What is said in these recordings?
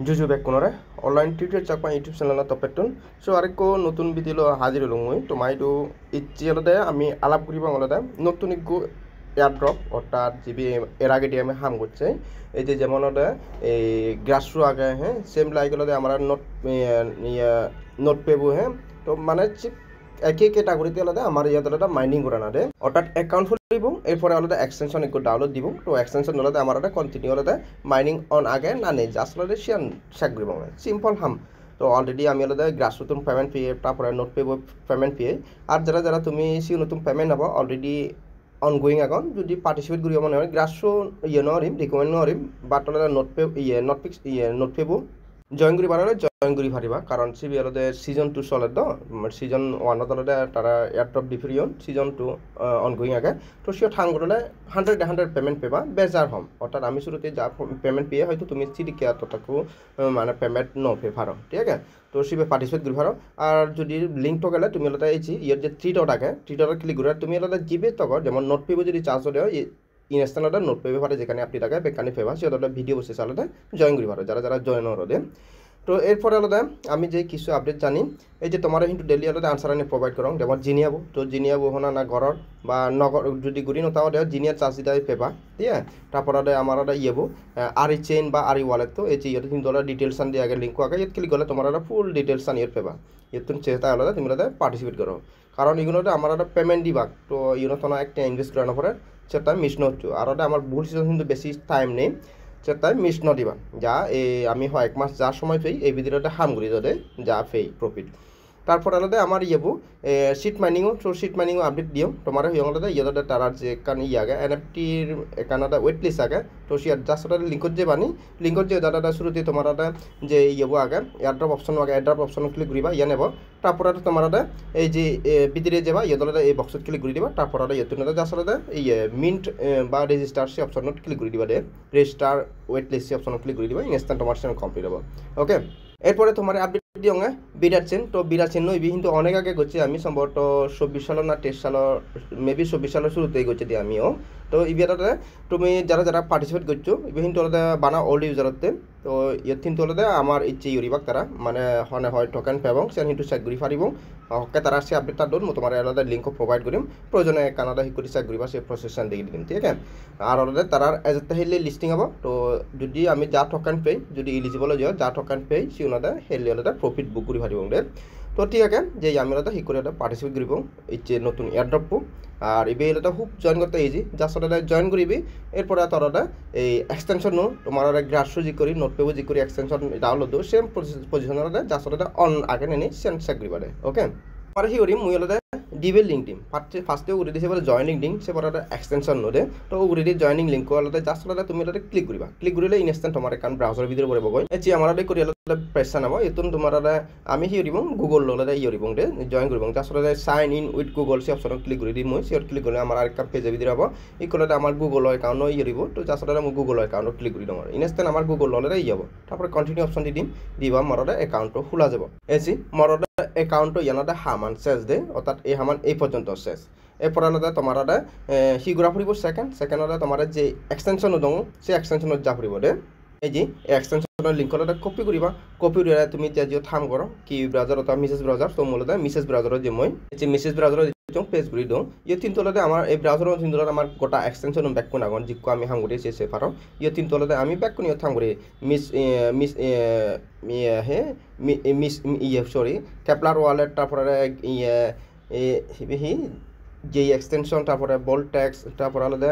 जुजु bake कोनरे online tutor चाकमा YouTube channel तपेटन सो आरेको नतुन बिदिलो हाजिर हलुंगुई तो माइदो इच्चियलदे आमी आलाप करिबा अलदे नतुन इगु एयारड्रप अर्थात जिबि एरागेदि आमी हाम करছে এই যে যেমন ওটা এই গ্রাসরু আগে হ্যাঁ সেম লাইকলদে আমরা নোট পেবো হ্যাঁ তো মানে একই ক্যাটাগরিতে আলাদা আমার ইয়াতে মাইনিং করা না দে অর্থাৎ অ্যাকাউন্ট খুলিব এরপরে আলাদা এক্সটেনশন একটু ডাউনলোড দিব তো এক্সটেনশন আলাদা আমার কন্টিনিউ আলাদা মাইনিং অন আগে না নেই জাস্ট আলাদা শেয়ার শেক করিব সিম্পল হাম তো অলরেডি আমি আলাদা গ্রাস নতুন পেমেন্ট ফি তারপরে নোট পেব পেমেন্ট ফি আর যারা যারা তুমি সি নতুন পেমেন্ট হবো অলরেডি অনগোয়িং এখন যদি পার্টিসিপেট করিব মনে হয় গ্রাসও ইয়ে নরিম রিকমেন্ড নরিম বাট আলাদা নোট পে নোট পেব জয়েন করি পারে জয়েন করি পারিবা কারণ সিবি আলাদা সিজন 2 চলে তো সিজন 1 আলাদা তারা এয়ারড্রপ ডিফিরিয়ন সিজন 2 অনগোয়িং আগে তো সিও ঠাং করলে 100 পেমেন্ট পেবা বেজার হম অর্থাৎ আমি শুরুতে যা পেমেন্ট পেয়ে হয়তো তুমি সিডিকে এতটাকু মানে পেমেন্ট ন পে পারো ঠিক আছে তো সিবে পার্টিসিপেট করি পারো আর যদি লিঙ্ক তো গেলে তুমি আলাদা এই ইয়ার যে 3 ডট আগে 3 ডট ক্লিক করে তুমি আলাদা জিবে তক যেমন নোট পেবো যদি চার্জ দেও ইনস্ট্যান্ট নোট পেবে পারে যেখানে আপনি টাকা বেকানি পেবা সে আলাদা ভিডিও বসে আলাদা জয়েন করি পারো যারা যারা জয়েন হরদে তো এরপরে আলাদা আমি যে কিছু আপডেট জানি এই যে তোমার কিন্তু ডেলি আলাদা আনসার আনি প্রোভাইড করো যেমন জিনিয়াবো তো জিনিয়াবো হনা না ঘরের বা নগর যদি ঘুরি নতাও দেওয়া জিনিয়ার চার্জ দিতে পেবা ঠিক আছে তারপর আমার ইয়েবো আরি চেইন বা আরি ওয়ালেট তো এই যে ইয়ে কিন্তু ডিটেলস আন দিয়ে আগে লিঙ্ক আগে ইয়ে ক্লিক করলে তোমার ফুল ডিটেলস আন ইয়ে পেবা ইয়ে তুমি চেষ্টা আলাদা তুমি আলাদা পার্টিসিপেট করো কারণ এগুলোতে আমার পেমেন্ট দিবা তো ইউনো তো একটা ইনভেস্ট করানোর পরে সেটা মিস নচ্ছু আর আমার ভুল সিজন কিন্তু বেশি টাইম নেই সেটা মিস নদিবা যা এই আমি হয় এক মাস যা সময় পেই এই ভিডিওটা হামগুড়ি দে যা পেই প্রফিট তারপর আলাদা আমার ইয়েবো শিট মাইনিংও তো শিট মাইনিংও আপডেট দিও তোমার হিয়ং আলাদা ইয়েদাটা তারার যে কান আগে এনএফটির কানাডা ওয়েট লিস্ট আগে তো সে জাস্ট ওটা লিঙ্কত যে বানি লিঙ্কত যে দাদা শুরুতে তোমার যে ইয়েবো আগে এয়ারড্রপ অপশন আগে এয়ারড্রপ অপশন ক্লিক করিবা ইয়ে নেব তারপর তোমার এই যে ভিতরে যাবা ইয়েদা এই বক্সত ক্লিক করে দিবা তারপর ইয়ে তুমি জাস্ট আলাদা এই মিন্ট বা রেজিস্টার সে অপশনত ক্লিক করে দিবা দে রেজিস্টার ওয়েট লিস্ট সে অপশনত ক্লিক করে দিবা ইনস্ট্যান্ট তোমার সেন কমপ্লিট হবে ওকে এরপরে তোমার আপডেট দিও বিরাটছেন তো বিরাটছেন নইবি কিন্তু অনেক আগে করছি আমি সম্ভবত 24 সাল না 23 সাল মেবি 24 সালের শুরুতেই করছি দিয়ে আমিও তো ইবিয়াতে তুমি যারা যারা পার্টিসিপেট করছো ইবি কিন্তু আলাদা বানা ওল্ড ইউজারতে তো ইয়ে কিন্তু আলাদা আমার ইচ্ছে ইউরিবাক তারা মানে হনে হয় টোকেন পেবং সে কিন্তু চেক করি পারিব হকে তারা সে আপডেটটা দন তোমার আলাদা লিঙ্ক প্রোভাইড করিম প্রয়োজনে কানাডা হিকরি চেক করিবা সে প্রসেসন দিয়ে দিম ঠিক আছে আর আলাদা তারা এজ হেলে লিস্টিং হব তো যদি আমি যা টোকেন পেই যদি এলিজিবল হয় যা টোকেন পেই সে ওনাদা হেলে আলাদা প্রফিট বুক করি পারিব দে তো ঠিক আছে যে আমি আলাদা হিকরি পার্টিসিপেট করিব ইচ্ছে নতুন এয়ারড্রপ আর ইবে এটা খুব জয়েন করতে ইজি জাস্ট ওটা জয়েন করিবি এরপরে তোরা এই এক্সটেনশন তোমার গ্রাসও জি করি নোট পেবো জি করি extension download same position just ওটা অন আগে নেনি সেন্ড চেক করিবারে ওকে আর হি করি মুই আলাদা ডিবেল লিঙ্ক দিম ফার্স্টে উড়ে দিছে বলে জয়নিং লিঙ্ক সে পরে এক্সটেনশন নোডে তো উড়ে দিয়ে জয়নিং লিঙ্ক আলাদা জাস্ট আলাদা তুমি আলাদা ক্লিক করিবা ক্লিক করিলে ইনস্ট্যান্ট তোমার একাউন্ট ব্রাউজার ভিতরে পড়ে বগৈ এচি আমার করি আলাদা প্রেসান হবো এতুন তোমার আমি হি করিব গুগল আলাদা ইয়ে করিব দে জয়েন করিব জাস্ট আলাদা সাইন ইন উইথ গুগল সে অপশন ক্লিক করে দিই মই সিওর ক্লিক করলে আমার আরেকটা পেজে ভিতরে হবো ই করলে আমার গুগল অ্যাকাউন্ট ইয়ে দিব তো জাস্ট আলাদা মই গুগল অ্যাকাউন্ট ক্লিক করি তোমার ইনস্ট্যান্ট আমার গুগল আলাদা ইয়ে হবো তারপরে কন্টিনিউ অপশন দি দিম দিবা মোর অ্যাকাউন্ট খোলা যাব এচি মোর অ্যাকাউন্ট ইয়ানাদা হামান শেষ দে অর্থাৎ এই হামান এই পর্যন্ত শেষ এরপর আলাদা তোমার হিগুড়া ফুরিব সেকেন্ড আলাদা তোমার যে এক্সটেনশন দো সে এক্সটেনশন যা ফুরিব দে এই যে এক্সটেনশনের লিঙ্ক আলাদা কপি করিবা কপি করে তুমি যে থাম করো কি ব্রাউজার অথবা মিসেস ব্রাউজার তো মূলত মিসেস ব্রাউজার যে মই যে মিসেস ব্রাউজার পেজ ঘুরি দিওঁ ইয়ে কিন্তু আলাদা আমার এই ব্রাউজার কিন্তু আমার গোটা এক্সটেনশন ব্যাক কোন আগন যিকো আমি হাঙ্গুরি সে পারো ইয়ে কিন্তু আলাদা আমি ব্যাক কোন থাঙ্গুরি মিস হে মিস ইয়ে সরি ক্যাপলার ওয়ালেট তারপরে হি যে এক্সটেনশন তারপরে বল ট্যাক্স তারপরে আলাদা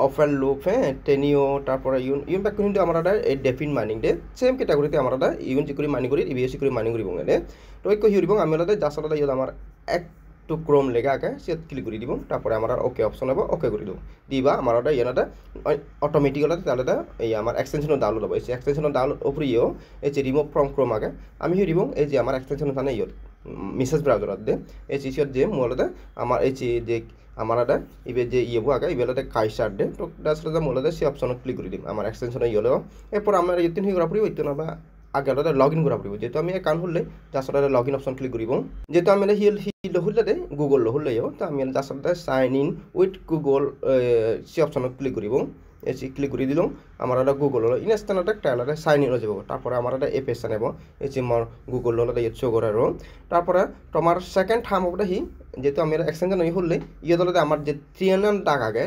অফার লুপ হ্যাঁ টেনিও তারপরে ইউন ব্যাক কিন্তু আমার এই ডেফিন মাইনিং দে সেম ক্যাটাগরিতে আমার ইউন জিকুরি মাইনিং করি ইবিএসি করে মাইনিং করিব দে তো ঐক্য হিউরিব আমি আলাদা জাস্ট আলাদা ইয়ে আমার এক টু ক্রোম লেখা আগে সে ক্লিক করে দিব তারপরে আমার ওকে অপশন হবো ওকে করে দেবো দিবা আমার ইয়ানাটা অটোমেটিক আলাদা এই আমার এক্সটেনশন ডাউনলোড হবো এই এক্সটেনশন ডাউনলোড ওপরে ইয়েও এই যে রিমুভ ফ্রম ক্রোম আগে আমি হিউরিব এই যে আমার এক্সটেনশন থানে ইয়ে মিসেস ব্রাউজার দে এই চিসিয়ত যে মূলত আমার এই যে আমার ইবে যে ইয়েবো আগে ইবেলাতে কাইসার দে তো আসলে মূলত সে অপশনত ক্লিক করে দিম আমার এক্সটেনশন ইয়েলো এরপর আমার ইতিন হয়ে করা পড়ব ইতিন আমরা আগে আলাদা লগ ইন করা পড়ব যেহেতু আমি অ্যাকাউন্ট খুললে জাস্ট আলাদা লগ ইন অপশন ক্লিক করিব যেহেতু আমি হিল খুললে দে গুগল খুললেও তো আমি জাস্ট আলাদা সাইন ইন উইথ গুগল সে অপশনত ক্লিক করিব এসি ক্লিক করে দিলাম আমার এটা গুগল হলো ইনস্ট্যান্ট একটা সাইন ইন হয়ে যাব তারপরে আমার এটা এপেস আনব এসি মোর গুগল হলো শো করে আর তারপরে তোমার সেকেন্ড টাইম ওটা হি যেহেতু আমি এক্সচেঞ্জ नहीं হলে ইয়ে দলতে আমার যে 3 টাকা আগে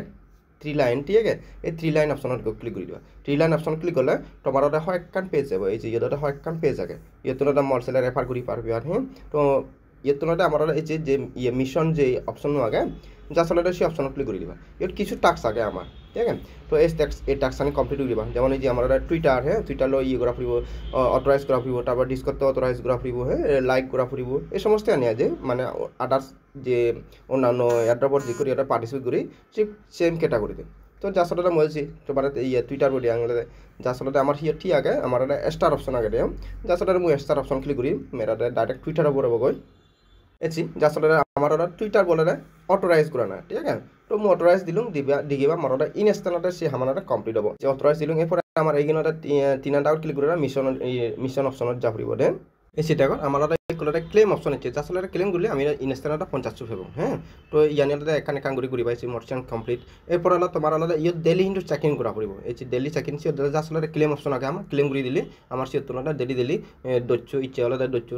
3 লাইন ঠিক আছে এই 3 লাইন অপশনত ক্লিক করে দিবা 3 লাইন অপশন ক্লিক করলে তোমার ওটা হয় একখান পেজ যাব এই যে ইয়েটা হয় একখান পেজ আগে ইয়ে তোলা মল সেলে রেফার করি পারবি আর হ্যাঁ তো ইয়ে তোলাটা আমার এই যে ইয়ে মিশন যে অপশন আগে যা চলে সেই অপশনত ক্লিক করে দিবা এর কিছু টাস্ক আগে আমার ঠিক আছে তো এই টাস্ক আমি কমপ্লিট করে দিবা যেমন এই যে আমার টুইটার হ্যাঁ টুইটার লো ইয়ে করা ফুরিব অথরাইজ করা ফুরিব তারপর ডিসকর্ডতে অথরাইজ করা ফুরিব হ্যাঁ লাইক করা ফুরিব এই সমস্ত আনি যে মানে আদার্স যে অন্যান্য এয়ারড্রপর যে করি এটা পার্টিসিপেট করি সেম ক্যাটাগরিতে তো যা আসলে বলছি তোমার ইয়ে টুইটার বডি আঙলে যা আসলে আমার হিয়ার ঠিক আগে আমার স্টার অপশন আগে দিয়ে যা আসলে মুই স্টার অপশন ক্লিক করি মেরা ডাইরেক্ট টুইটার উপরে গই এসি যা আসলে আমার টুইটার বলে অথরাইজ করা না ঠিক আছে তো মই অথরাইজ দিলুম দিবা আমার ইনস্ট্যান্টতে সে আমার কমপ্লিট হব যে অথরাইজ দিলুম এরপরে আমার এইখানে 3 ক্লিক করে মিশন অপশনত যা ফুরিব দেন এসিটা আমার ক্লেম অপশন আছে যা আসলে ক্লেম করলে আমি ইনস্ট্যান্ট 50 পাবো হ্যাঁ তো ইয়ানি এখানে কাম করে পাইছি মর্চেন্ট কমপ্লিট এরপর হলো তোমার আলাদা ইয়ে ডেলি কিন্তু চেক ইন করা পড়ব এই যে ডেলি চেক ইন সে যা আসলে ক্লেম অপশন আগে আমার ক্লেম করে দিলে আমার সে তুলনাটা ডেলি দৈচ্য ইচ্ছে আলাদা দৈচ্য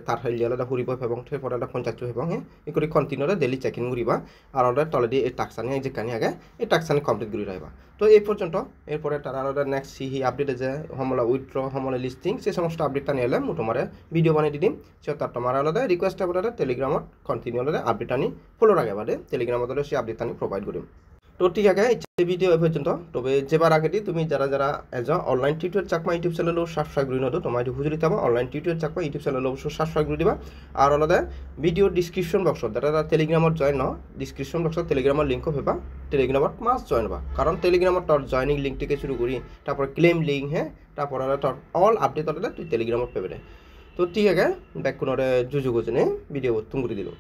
তার হাইলি আলাদা ফুরিব এবং এরপর 50 এবং হ্যাঁ এই করে কন্টিনিউ ডেলি চেক ইন করিবা আর তলেদি এই টাক্সানি যে কানি আগে এই টাক্সানি কমপ্লিট করে রাখবা তো এই পর্যন্ত এরপরে তার আলাদা নেক্সট সিহি আপডেট যে হমলা উইথড্র হমলা লিস্টিং সে সমস্ত আপডেটটা নিয়ে এলাম তোমার ভিডিও বানিয়ে দিম সে তার তোমার আলাদা রিকোয়েস্ট আলাদা টেলিগ্রামত কন্টিনিউ আলাদা আপডেট আনি ফলো রাখে বাদে টেলিগ্রামত সে আপডেট আনি প্রোভাইড করিম তো ঠিক আছে এই ভিডিও এই পর্যন্ত তবে যেবার আগে তুমি যারা এজ online tutor Chakma YouTube channel subscribe করে নতো তোমার হুজুরি থাকবা online tutor Chakma YouTube channel অবশ্যই সাবস্ক্রাইব করে দিবা আর আলাদা ভিডিও ডিসক্রিপশন বক্সত যারা টেলিগ্রামত জয়েন ন ডিসক্রিপশন বক্সত টেলিগ্রামের লিঙ্কও পাবা টেলিগ্রামত মাস্ট জয়েন হবা কারণ টেলিগ্রামত তোর জয়নিং লিঙ্ক থেকে শুরু করি তারপর ক্লেম লিঙ্ক হ্যাঁ তারপর তোর অল আপডেট আলাদা তুই টেলিগ্রামত পাবে তো ঠিক আছে ব্যাক কোনো যুজু গোজনে ভিডিও তুম করে দিল